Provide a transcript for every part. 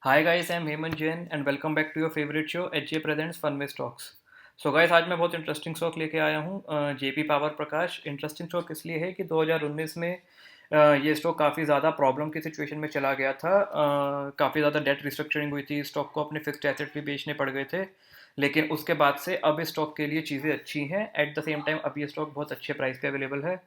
Hi guys, I am Hemant Jain and welcome back to your favourite show H J presents fun में stocks. So guys, आज मैं बहुत interesting stock लेके आया हूँ, JP power Prakash. Interesting stock इसलिए है कि 2019 में ये स्टॉक काफ़ी ज़्यादा प्रॉब्लम की सिचुएशन में चला गया था। काफ़ी ज़्यादा डेट रिस्ट्रक्चरिंग हुई थी, स्टॉक को अपने फिक्स्ड एसेट भी बेचने पड़ गए थे। लेकिन उसके बाद से अब इस स्टॉक के लिए चीज़ें अच्छी हैं। एट द सेम टाइम अब ये स्टॉक बहुत अच्छे प्राइस पे अवेलेबल है।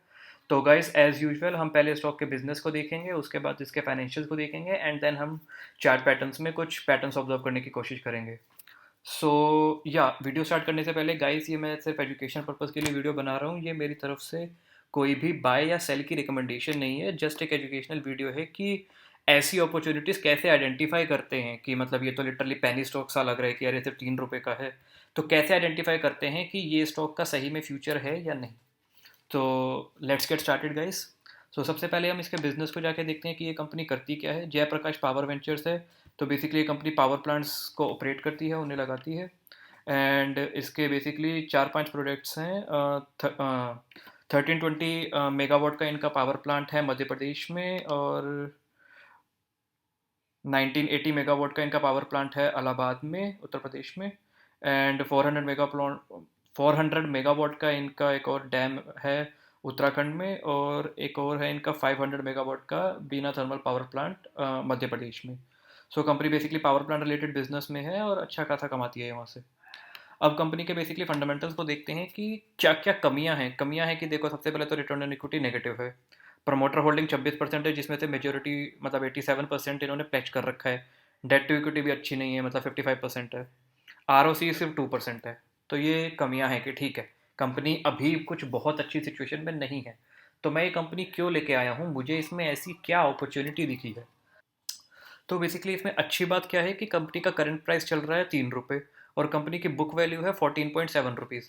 तो गाइस, एज यूजुअल हम पहले स्टॉक के बिजनेस को देखेंगे, उसके बाद इसके फाइनेंशियल्स को देखेंगे एंड देन हम चार्ट पैटर्न्स में कुछ पैटर्न्स ऑब्जर्व करने की कोशिश करेंगे। सो या वीडियो स्टार्ट करने से पहले गाइस, ये मैं सिर्फ एजुकेशन पर्पज़ के लिए वीडियो बना रहा हूँ। ये मेरी तरफ से कोई भी बाय या सेल की रिकमेंडेशन नहीं है, जस्ट एक एजुकेशनल वीडियो है कि ऐसी अपॉर्चुनिटीज़ कैसे आइडेंटिफाई करते हैं कि मतलब ये तो लिटरली पेनी स्टॉक सा लग रहा है कि अरे सिर्फ 3 रुपये का है। तो कैसे आइडेंटिफाई करते हैं कि ये स्टॉक का सही में फ्यूचर है या नहीं। तो लेट्स गेट स्टार्टेड गाइस। सो सबसे पहले हम इसके बिजनेस को जाके देखते हैं कि ये कंपनी करती क्या है। जयप्रकाश पावर वेंचर्स है। तो बेसिकली ये कंपनी पावर प्लांट्स को ऑपरेट करती है, उन्हें लगाती है। एंड इसके बेसिकली 4-5 प्रोडक्ट्स हैं। 1320 मेगावाट का इनका पावर प्लांट है मध्य प्रदेश में, और 1980 मेगावाट का इनका पावर प्लांट है इलाहाबाद में, उत्तर प्रदेश में। एंड 400 मेगावाट का इनका एक और डैम है उत्तराखंड में, और एक और है इनका 500 मेगावाट का बीना thermal power plant Madhya Pradesh में। So company basically power plant related business में है और अच्छा खासा कमाती है वहाँ से। अब कंपनी के बेसिकली फंडामेंटल्स को देखते हैं कि क्या क्या कमियां हैं कि देखो, सबसे पहले तो रिटर्न ऑन इक्विटी नेगेटिव है। प्रमोटर होल्डिंग 26% है, जिसमें से मेजोरिटी मतलब 87% इन्होंने प्लेज कर रखा है। डेट टू इक्विटी भी अच्छी नहीं है, मतलब 55% है। आर सिर्फ 2% है। तो ये कमियां हैं कि ठीक है, कंपनी अभी कुछ बहुत अच्छी सिचुएशन में नहीं है। तो मैं ये कंपनी क्यों लेके आया हूँ, मुझे इसमें ऐसी क्या अपॉर्चुनिटी दिखी है। तो बेसिकली इसमें अच्छी बात क्या है कि कंपनी का करंट प्राइस चल रहा है 3 रुपये, और कंपनी की बुक वैल्यू है 14.7 रुपीज़।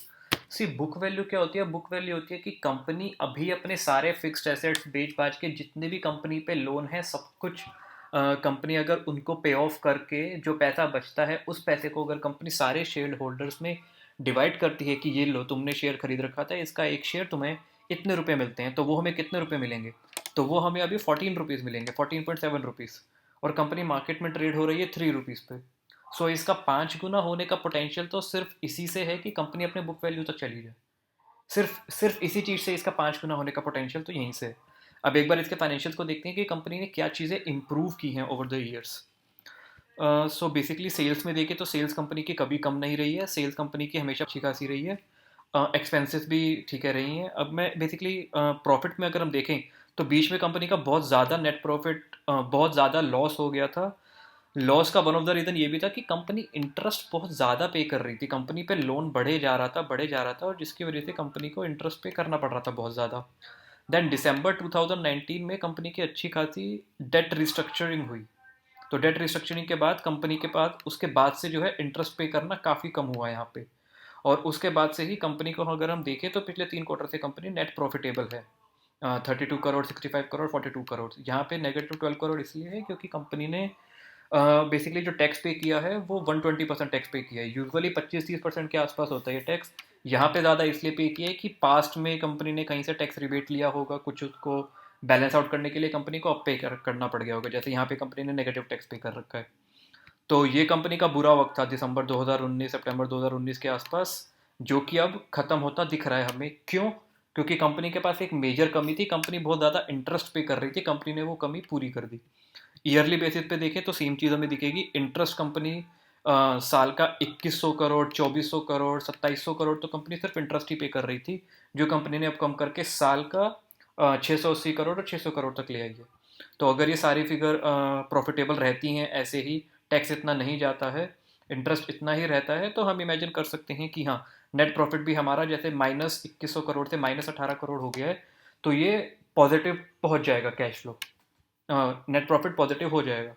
सी बुक वैल्यू क्या होती है? बुक वैल्यू होती है कि कंपनी अभी अपने सारे फिक्स्ड एसेट्स बेच बाच के, जितने भी कंपनी पे लोन है सब कुछ, कंपनी अगर उनको पे ऑफ करके जो पैसा बचता है, उस पैसे को अगर कंपनी सारे शेयर होल्डर्स में डिवाइड करती है कि ये लो, तुमने शेयर खरीद रखा था, इसका एक शेयर तुम्हें इतने रुपए मिलते हैं, तो वो हमें कितने रुपए मिलेंगे? तो वो हमें अभी 14 रुपीज़ मिलेंगे, 14.7 रुपीज़। और कंपनी मार्केट में ट्रेड हो रही है 3 रुपीज़ पे। सो इसका 5 गुना होने का पोटेंशियल तो सिर्फ इसी से है कि कंपनी अपने बुक वैल्यू तक चली जाए। सिर्फ सिर्फ इसी चीज़ से इसका 5 गुना होने का पोटेंशियल तो यहीं से है। अब एक बार इसके फाइनेंशियल्स को देखते हैं कि कंपनी ने क्या चीज़ें इंप्रूव की हैं over the years. So basically sales में देखें तो सेल्स कंपनी की कभी कम नहीं रही है, सेल्स कंपनी की हमेशा अच्छी खासी रही है। एक्सपेंसेस भी ठीक है रही हैं। अब मैं बेसिकली प्रॉफिट में अगर हम देखें, तो बीच में कंपनी का बहुत ज़्यादा नेट प्रॉफिट, बहुत ज़्यादा लॉस हो गया था। लॉस का वन ऑफ द रीज़न ये भी था कि कंपनी इंटरेस्ट बहुत ज़्यादा पे कर रही थी, कंपनी पे लोन बढ़े जा रहा था और जिसकी वजह से कंपनी को इंटरेस्ट पे करना पड़ रहा था बहुत ज़्यादा। देन दिसंबर 2019 में कंपनी की अच्छी खासी डेट रिस्ट्रक्चरिंग हुई। तो डेट रिस्ट्रक्चरिंग के बाद कंपनी के पास उसके बाद से जो है इंटरेस्ट पे करना काफ़ी कम हुआ है यहाँ पे। और उसके बाद से ही कंपनी को अगर हम देखें तो पिछले 3 क्वार्टर से कंपनी नेट प्रॉफिटेबल है। 32 करोड़, 65 करोड़, 42 करोड़। यहाँ पे नेगेटिव 12 करोड़ इसलिए है क्योंकि कंपनी ने बेसिकली जो टैक्स पे किया है वो 120% टैक्स पे किया है। यूजुअली 25-30% के आसपास होता है ये टैक्स। यहाँ पे ज़्यादा इसलिए पे किया है कि पास्ट में कंपनी ने कहीं से टैक्स रिबेट लिया होगा, कुछ उसको बैलेंस आउट करने के लिए कंपनी को अब करना पड़ गया होगा, जैसे यहाँ पे कंपनी ने नेगेटिव टैक्स पे कर रखा है। तो ये कंपनी का बुरा वक्त था दिसंबर 2019, सितंबर 2019 के आसपास, जो कि अब खत्म होता दिख रहा है हमें। क्यों? क्योंकि कंपनी के पास एक मेजर कमी थी, कंपनी बहुत ज़्यादा इंटरेस्ट पे कर रही थी, कंपनी ने वो कमी पूरी कर दी। ईयरली बेसिस पे देखें तो सेम चीज़ हमें दिखेगी। इंटरेस्ट कंपनी साल का 2100 करोड़, 2400 करोड़, 2700 करोड़ तो कंपनी सिर्फ इंटरेस्ट ही पे कर रही थी, जो कंपनी ने अब कम करके साल का 680 करोड़ और 600 करोड़ तक ले आई है। तो अगर ये सारी फिगर प्रॉफिटेबल रहती हैं ऐसे ही, टैक्स इतना नहीं जाता है, इंटरेस्ट इतना ही रहता है, तो हम इमेजिन कर सकते हैं कि हाँ, नेट प्रॉफिट भी हमारा जैसे -2100 करोड़ से -18 करोड़ हो गया है, तो ये पॉजिटिव पहुंच जाएगा cash flow, net profit positive हो जाएगा।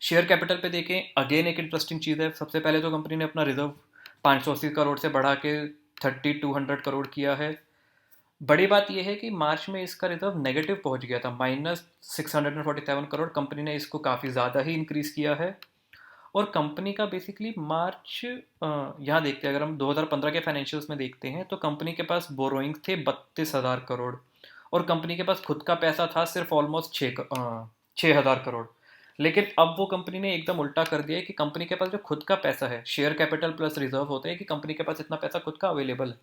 शेयर कैपिटल पे देखें, अगेन एक इंटरेस्टिंग चीज़ है। सबसे पहले तो कंपनी ने अपना रिजर्व 580 करोड़ से बढ़ा के 3200 करोड़ किया है। बड़ी बात यह है कि मार्च में इसका रिजर्व नेगेटिव पहुंच गया था, -647 करोड़। कंपनी ने इसको काफ़ी ज़्यादा ही इंक्रीज़ किया है। और कंपनी का बेसिकली मार्च, यहाँ देखते हैं, अगर हम 2015 के फाइनेंशियल्स में देखते हैं तो कंपनी के पास बोरोइंग थे 32,000 करोड़, और कंपनी के पास खुद का पैसा था सिर्फ ऑलमोस्ट 6,000 करोड़। लेकिन अब वो कंपनी ने एकदम उल्टा कर दिया है कि कंपनी के पास जो खुद का पैसा है, शेयर कैपिटल प्लस रिजर्व होते हैं, कि कंपनी के पास इतना पैसा खुद का अवेलेबल है,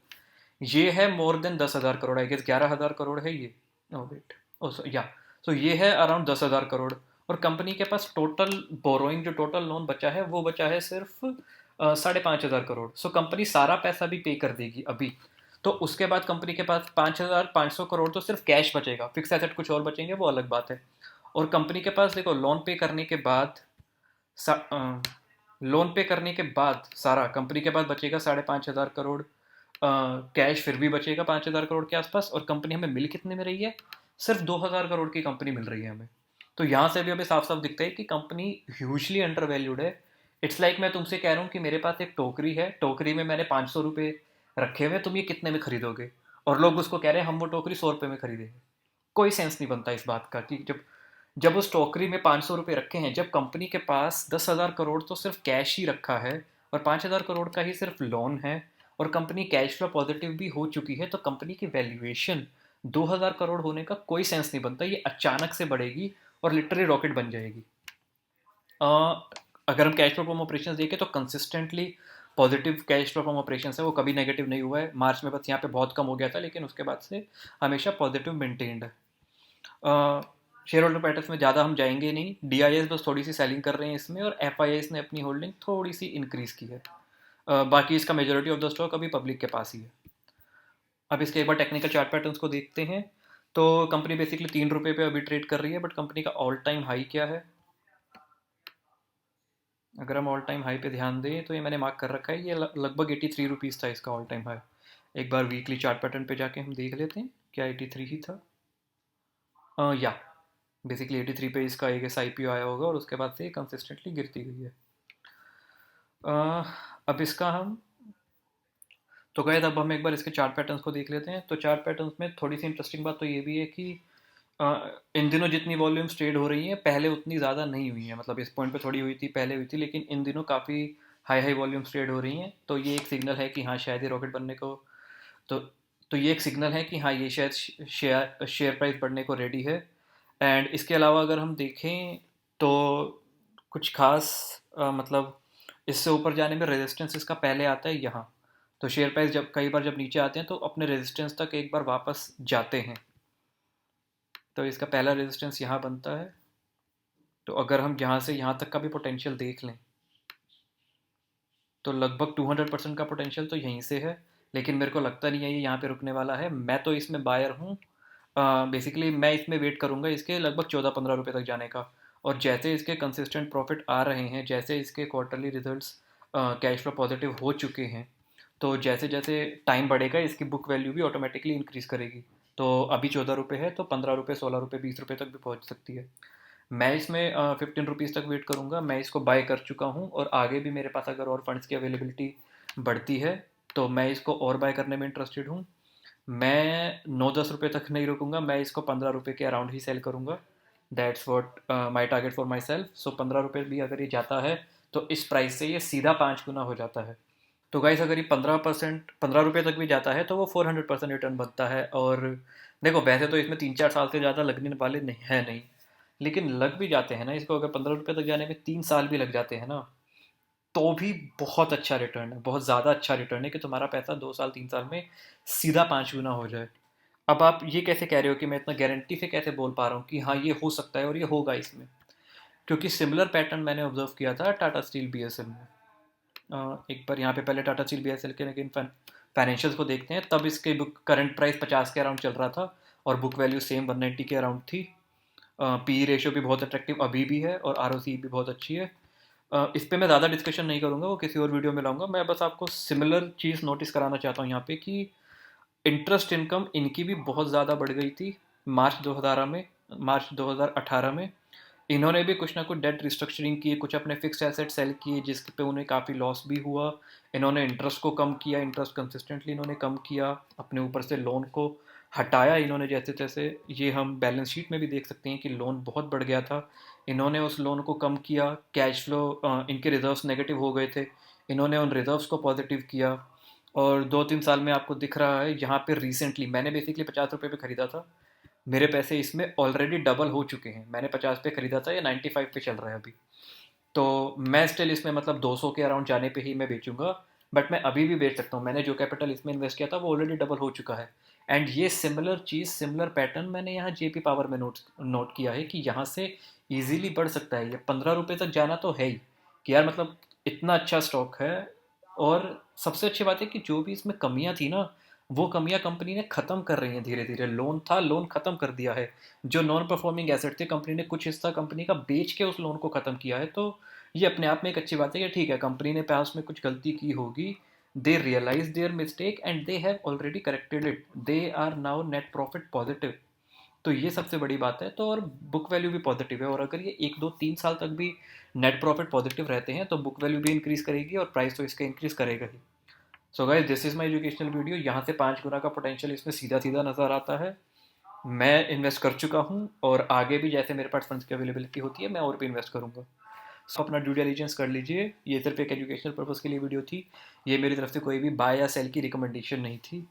ये है more than 10,000 crore, I guess 11,000 crore है ये। ओ वेट, ओ सो या, सो ये है अराउंड 10,000 करोड़। और कंपनी के पास टोटल बोरोइंग, जो टोटल लोन बचा है, वो बचा है सिर्फ 5,500 करोड़। सो कंपनी सारा पैसा भी पे कर देगी अभी। तो उसके बाद कंपनी के पास 5,500 करोड़ तो सिर्फ कैश बचेगा, फिक्स एसेट कुछ और बचेंगे, वो अलग बात है। और कंपनी के पास देखो, लोन पे करने के बाद लोन पे करने के बाद सारा कंपनी के पास बचेगा 5,500 करोड़। कैश फिर भी बचेगा 5,000 करोड़ के आसपास। और कंपनी हमें मिल कितने में रही है? सिर्फ 2,000 करोड़ की कंपनी मिल रही है हमें। तो यहाँ से भी हमें साफ साफ दिखता है कि कंपनी ह्यूजली अंडर वैल्यूड है। इट्स लाइक मैं तुमसे कह रहा हूँ कि मेरे पास एक टोकरी है, टोकरी में मैंने 500 रुपये रखे हुए, तुम ये कितने में खरीदोगे? और लोग उसको कह रहे हैं हम वो टोकरी 100 रुपये में खरीदेंगे। कोई सेंस नहीं बनता इस बात का कि जब जब उस टोकरी में 500 रुपये रखे हैं, जब कंपनी के पास 10,000 करोड़ तो सिर्फ कैश ही रखा है, और 5,000 करोड़ का ही सिर्फ लोन है, और कंपनी कैश फ्लो पॉजिटिव भी हो चुकी है, तो कंपनी की वैल्यूएशन 2,000 करोड़ होने का कोई सेंस नहीं बनता। ये अचानक से बढ़ेगी और लिटरली रॉकेट बन जाएगी। अ, अगर हम कैश फ्लो फ्रॉम ऑपरेशंस देखें तो consistently positive cash flow from operations है, वो कभी नेगेटिव नहीं हुआ है। मार्च में बस यहाँ पे बहुत कम हो गया था, लेकिन उसके बाद से हमेशा पॉजिटिव मेंटेन्ड है। शेयर होल्डर पैटर्न्स में ज़्यादा हम जाएंगे नहीं। डीआईएस बस थोड़ी सी सेलिंग कर रहे हैं इसमें, और एफआईआईस ने अपनी होल्डिंग थोड़ी सी इंक्रीज़ की है। बाकी इसका मेजोरिटी ऑफ द स्टॉक अभी पब्लिक के पास ही है। अब इसके एक बार टेक्निकल चार्ट पैटर्न्स को देखते हैं। तो कंपनी बेसिकली 3 रुपये पे अभी ट्रेड कर रही है, बट कंपनी का ऑल टाइम हाई क्या है? अगर हम ऑल टाइम हाई पे ध्यान दें तो ये मैंने मार्क कर रखा है, ये लगभग 83 रुपीज़ था इसका ऑल टाइम हाई। एक बार वीकली चार्ट पैटर्न पे जाके हम देख लेते हैं, क्या 83 ही था? या बेसिकली 83 पे इसका एक एस आई आया होगा, और उसके बाद से कंसिस्टेंटली गिरती गई है। अ, अब इसका हम तो गए, अब हम एक बार इसके चार्ट पैटर्न्स को देख लेते हैं। तो चार्ट पैटर्न्स में थोड़ी सी इंटरेस्टिंग बात तो ये भी है कि इन दिनों जितनी वॉल्यूम्स ट्रेड हो रही हैं, पहले उतनी ज़्यादा नहीं हुई हैं। मतलब इस पॉइंट पे थोड़ी हुई थी, पहले हुई थी, लेकिन इन दिनों काफ़ी हाई हाई वॉल्यूम्स ट्रेड हो रही हैं। तो ये एक सिग्नल है कि हाँ, शायद ये रॉकेट बनने को, तो तो ये एक सिग्नल है कि हाँ, ये शायद शेयर शेयर प्राइस बढ़ने को रेडी है। एंड इसके अलावा अगर हम देखें तो कुछ खास मतलब इससे ऊपर जाने में रेजिस्टेंस इसका पहले आता है यहाँ। तो शेयर प्राइस जब कई बार जब नीचे आते हैं तो अपने रेजिस्टेंस तक एक बार वापस जाते हैं। तो इसका पहला रेजिस्टेंस यहाँ बनता है। तो अगर हम यहाँ से यहाँ तक का भी पोटेंशियल देख लें, तो लगभग 200% का पोटेंशियल तो यहीं से है। लेकिन मेरे को लगता नहीं है ये यहाँ पे रुकने वाला है। मैं तो इसमें बायर हूँ। बेसिकली मैं इसमें वेट करूँगा इसके लगभग 14-15 रुपये तक जाने का। और जैसे इसके कंसिस्टेंट प्रॉफिट आ रहे हैं, जैसे इसके quarterly results cash flow positive हो चुके हैं, तो जैसे जैसे टाइम बढ़ेगा इसकी बुक वैल्यू भी ऑटोमेटिकली इंक्रीज़ करेगी। तो अभी 14 रुपये है, तो 15 रुपये, 16 रुपये, 20 रुपये तक भी पहुँच सकती है। मैं इसमें 15 रुपीज़ तक वेट करूँगा। मैं इसको बाय कर चुका हूँ, और आगे भी मेरे पास अगर और फंड्स की अवेलेबिलिटी बढ़ती है तो मैं इसको और बाय करने में इंटरेस्टेड हूँ। मैं 9-10 रुपये तक नहीं रुकूंगा, मैं इसको 15 रुपये के अराउंड ही सेल करूँगा। That's what my target for myself. So 15 रुपये भी अगर ये जाता है तो इस प्राइस से ये सीधा 5 गुना हो जाता है। तो गाइस अगर ये 15 रुपये तक भी जाता है तो वो 400% रिटर्न बनता है। और देखो, वैसे तो इसमें 3-4 साल से ज़्यादा लगने वाले नहीं है नहीं, लेकिन लग भी जाते हैं ना इसको। अगर 15 रुपये तक जाने में 3 साल भी लग जाते हैं ना, तो भी बहुत अच्छा रिटर्न है, बहुत ज़्यादा अच्छा रिटर्न है कि तुम्हारा पैसा 2 साल 3 साल में सीधा 5 गुना हो जाए। अब आप ये कैसे कह रहे हो कि मैं इतना गारंटी से कैसे बोल पा रहा हूँ कि हाँ ये हो सकता है और ये होगा इसमें? क्योंकि सिमिलर पैटर्न मैंने ऑब्जर्व किया था टाटा स्टील बीएसएल में। एक बार यहाँ पे पहले टाटा स्टील बीएसएल के लेकिन फाइनेंशियल्स को देखते हैं, तब इसके बुक करंट प्राइस 50 के अराउंड चल रहा था, और बुक वैल्यू सेम 190 के अराउंड थी। पी रेशियो भी बहुत अट्रैक्टिव अभी भी है, और आर भी बहुत अच्छी है। इस पे मैं ज़्यादा डिस्कशन नहीं करूँगा, वो किसी और वीडियो में लाऊंगा। मैं बस आपको सिमिलर चीज़ नोटिस कराना चाहता हूँ यहाँ पे कि इंटरेस्ट इनकम इनकी भी बहुत ज़्यादा बढ़ गई थी मार्च 2018 में। इन्होंने भी कुछ ना कुछ डेट रिस्ट्रक्चरिंग की, कुछ अपने फिक्स एसेट सेल किए, जिस पे उन्हें काफ़ी लॉस भी हुआ। इन्होंने इंटरेस्ट को कम किया, इंटरेस्ट कंसिस्टेंटली इन्होंने कम किया, अपने ऊपर से लोन को हटाया इन्होंने जैसे तैसे। ये हम बैलेंस शीट में भी देख सकते हैं कि लोन बहुत बढ़ गया था, इन्होंने उस लोन को कम किया। कैश फ्लो, इनके रिजर्व्स नेगेटिव हो गए थे, इन्होंने उन रिजर्व्स को पॉजिटिव किया। और 2-3 साल में आपको दिख रहा है यहाँ पे रिसेंटली मैंने बेसिकली 50 रुपये पे ख़रीदा था, मेरे पैसे इसमें ऑलरेडी डबल हो चुके हैं। मैंने 50 पे खरीदा था, ये 95 पे चल रहा है अभी। तो मैं स्टिल इसमें मतलब 200 के अराउंड जाने पे ही मैं बेचूंगा। बट मैं अभी भी बेच सकता हूँ, मैंने जो कैपिटल इसमें इन्वेस्ट किया था वो ऑलरेडी डबल हो चुका है। एंड ये सिमिलर चीज़, सिमिलर पैटर्न मैंने यहाँ जेपी पावर में नोट नोट किया है कि यहाँ से इजीली बढ़ सकता है। ये 15 रुपये तक जाना तो है ही, कि यार मतलब इतना अच्छा स्टॉक है। और सबसे अच्छी बात है कि जो भी इसमें कमियां थी ना, वो कमियां कंपनी ने ख़त्म कर रही हैं धीरे धीरे। लोन था, लोन ख़त्म कर दिया है। जो नॉन परफॉर्मिंग एसेट थे, कंपनी ने कुछ हिस्सा कंपनी का बेच के उस लोन को ख़त्म किया है। तो ये अपने आप में एक अच्छी बात है कि ठीक है, कंपनी ने पास में कुछ गलती की होगी, they realise their mistake and they have already corrected it, they are now net profit positive. तो ये सबसे बड़ी बात है। तो और बुक वैल्यू भी पॉजिटिव है, और अगर ये 1 2 3 साल तक भी नेट प्रॉफिट पॉजिटिव रहते हैं तो बुक वैल्यू भी इंक्रीज करेगी और प्राइस तो इसका इंक्रीज करेगा ही। So guys, this is my educational video. यहाँ से 5 गुना का पोटेंशियल इसमें सीधा सीधा नज़र आता है। मैं इन्वेस्ट कर चुका हूँ, और आगे भी जैसे मेरे पास फंड्स की अवेलेबिलिटी होती है मैं और भी इन्वेस्ट करूँगा। सो अपना ड्यू डिलिजेंस कर लीजिए। ये सिर्फ एक एजुकेशनल पर्पज़ के लिए वीडियो थी। ये मेरी तरफ से कोई भी बाय या सेल की रिकमेंडेशन नहीं थी।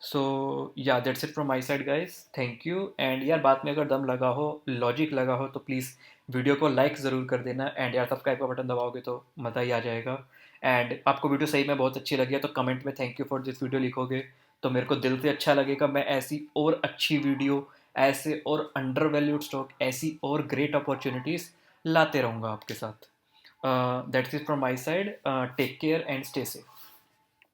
सो या that's it from my side guys, thank you. And यार, बात में अगर दम लगा हो, लॉजिक लगा हो, तो प्लीज़ वीडियो को लाइक ज़रूर कर देना। एंड यार, सब्सक्राइब का बटन दबाओगे तो मज़ा ही आ जाएगा। एंड आपको वीडियो सही में बहुत अच्छी लगी है तो कमेंट में thank you for this video लिखोगे तो मेरे को दिल से अच्छा लगेगा। मैं ऐसी और अच्छी वीडियो, ऐसे और अंडर वैल्यूड स्टॉक, ऐसी और ग्रेट अपॉर्चुनिटीज़ लाते रहूँगा आपके साथ। That's it from my side. Take care and stay safe.